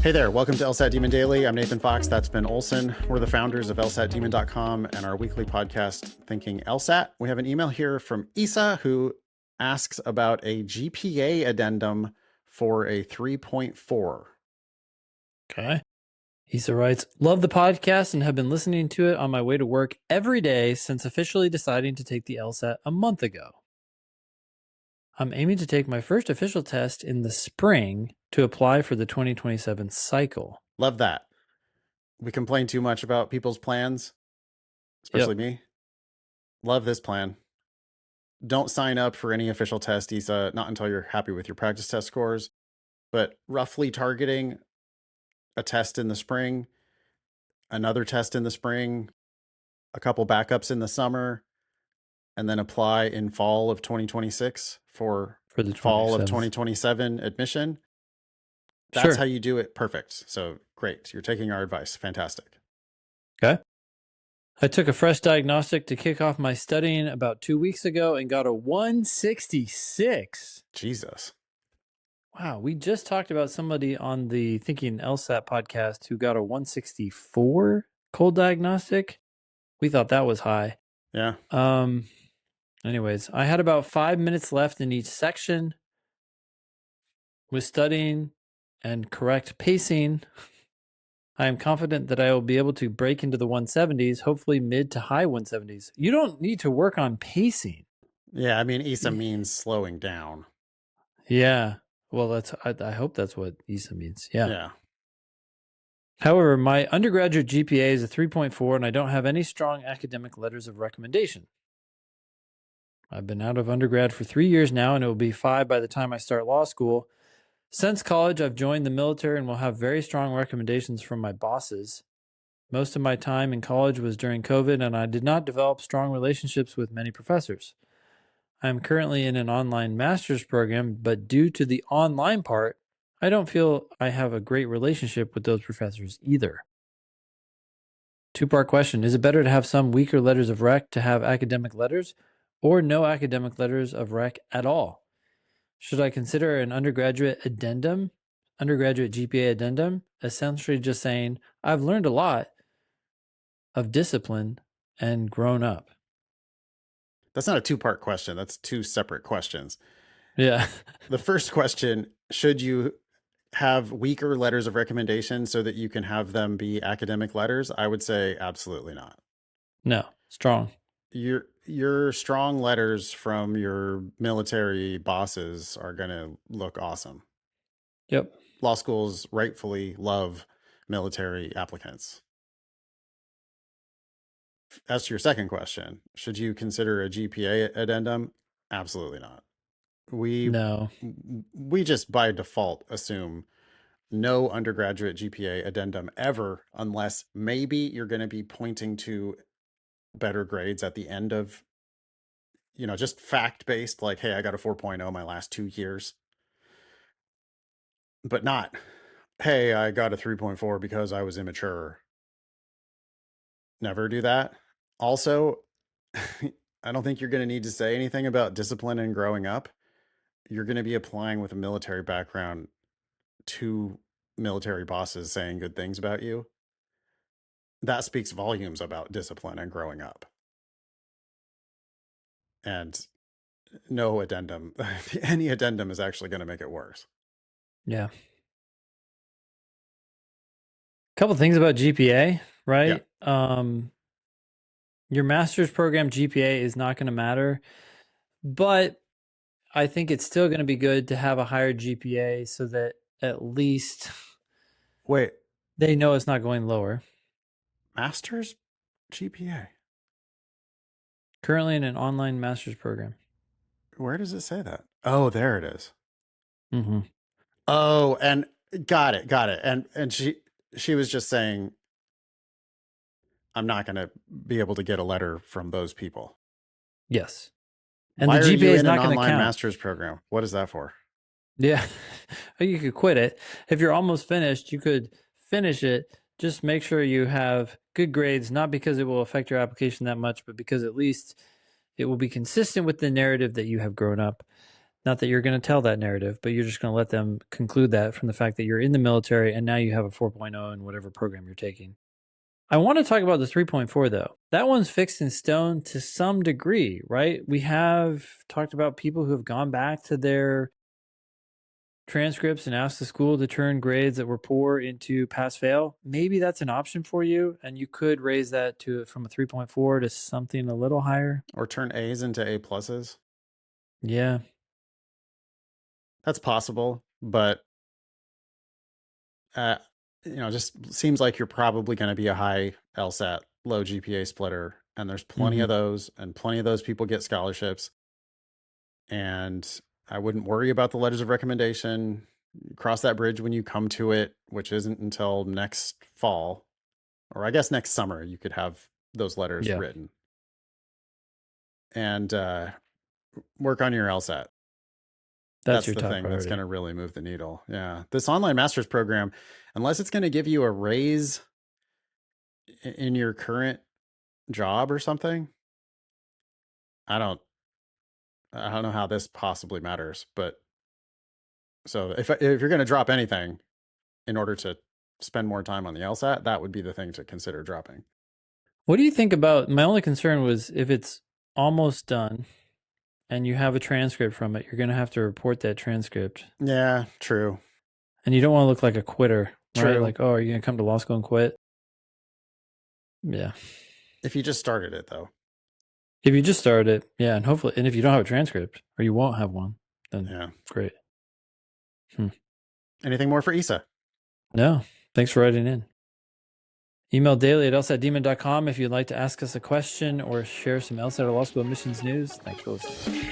Hey there, welcome to LSAT Demon Daily. I'm Nathan Fox, that's Ben Olson. We're the founders of LSATdemon.com and our weekly podcast, Thinking LSAT. We have an email here from Isa who asks about a GPA addendum for a 3.4. Okay. Isa writes, love the podcast and have been listening to it on my way to work every day since officially deciding to take the LSAT a month ago. I'm aiming to take my first official test in the spring to apply for the 2027 cycle. Love that. We complain too much about people's plans, especially me. Love this plan. Don't sign up for any official test, Isa, not until you're happy with your practice test scores, but roughly targeting a test in the spring, another test in the spring, a couple backups in the summer, and then apply in fall of 2026 for the fall of 2027 admission. That's how you do it. Perfect. So great. You're taking our advice. Fantastic. Okay. I took a fresh diagnostic to kick off my studying about 2 weeks ago and got a 166. Jesus. Wow. We just talked about somebody on the Thinking LSAT podcast who got a 164 cold diagnostic. We thought that was high. Yeah. Anyways, I had about 5 minutes left in each section. With studying and correct pacing, I am confident that I will be able to break into the 170s, hopefully mid to high 170s. You don't need to work on pacing. Yeah, I mean, ISA means slowing down. Yeah. Well, I hope that's what ISA means. Yeah. Yeah. However, my undergraduate GPA is a 3.4, and I don't have any strong academic letters of recommendation. I've been out of undergrad for 3 years now, and it will be 5 by the time I start law school. Since college, I've joined the military and will have very strong recommendations from my bosses. Most of my time in college was during COVID, and I did not develop strong relationships with many professors. I am currently in an online master's program, but due to the online part, I don't feel I have a great relationship with those professors either. Two-part question. Is it better to have some weaker letters of rec to have academic letters, or no academic letters of rec at all? Should I consider an undergraduate GPA addendum, essentially just saying, I've learned a lot of discipline and grown up? That's not a two-part question. That's two separate questions. Yeah. The first question, should you have weaker letters of recommendation so that you can have them be academic letters? I would say absolutely not. No, strong. Your strong letters from your military bosses are going to look awesome. Yep. Law schools rightfully love military applicants. As to your second question, should you consider a GPA addendum? Absolutely not. We just by default assume no undergraduate GPA addendum ever, unless maybe you're going to be pointing to better grades at the end of, just fact-based, like, hey, I got a 4.0 my last 2 years. But not, hey, I got a 3.4 because I was immature. Never do that. Also, I don't think you're going to need to say anything about discipline and growing up. You're going to be applying with a military background to military bosses saying good things about you. That speaks volumes about discipline and growing up. And no addendum, any addendum is actually going to make it worse. Yeah. Couple things about GPA, right? Yeah. Your master's program GPA is not going to matter, but I think it's still going to be good to have a higher GPA so that at least they know it's not going lower. Master's GPA? Currently in an online master's program. Where does it say that? Oh, there it is. Mm-hmm. Oh, and got it. And she was just saying, I'm not going to be able to get a letter from those people. Yes. And why the GPA is not going to count. Online master's program. What is that for? Yeah. You could quit it. If you're almost finished, you could finish it. Just make sure you have good grades, not because it will affect your application that much, but because at least it will be consistent with the narrative that you have grown up. Not that you're going to tell that narrative, but you're just going to let them conclude that from the fact that you're in the military and now you have a 4.0 in whatever program you're taking. I want to talk about the 3.4 though. That one's fixed in stone to some degree, right? We have talked about people who have gone back to their transcripts and asked the school to turn grades that were poor into pass fail. Maybe that's an option for you, and you could raise that to from a 3.4 to something a little higher. Or turn A's into A pluses. Yeah. That's possible, but just seems like you're probably going to be a high LSAT, low GPA splitter, and there's plenty of those, and plenty of those people get scholarships. And I wouldn't worry about the letters of recommendation. Cross that bridge when you come to it, which isn't until next fall, or I guess next summer. You could have those letters written, and work on your LSAT. That's your the top thing priority. that's going to really move the needle. Yeah. This online master's program, unless it's going to give you a raise in your current job or something, I don't know how this possibly matters. But so if you're going to drop anything in order to spend more time on the LSAT, that would be the thing to consider dropping. What do you think about, my only concern was if it's almost done and you have a transcript from it, you're going to have to report that transcript. Yeah, true. And you don't want to look like a quitter, right? True. Like, oh, are you going to come to law school and quit? Yeah. If you just started it, though. If you just started it, yeah, and hopefully, and if you don't have a transcript or you won't have one, then great. Anything more for Issa? No. Thanks for writing in. Email daily at lsatdemon.com if you'd like to ask us a question or share some LSAT or law school admissions news. Thanks for listening.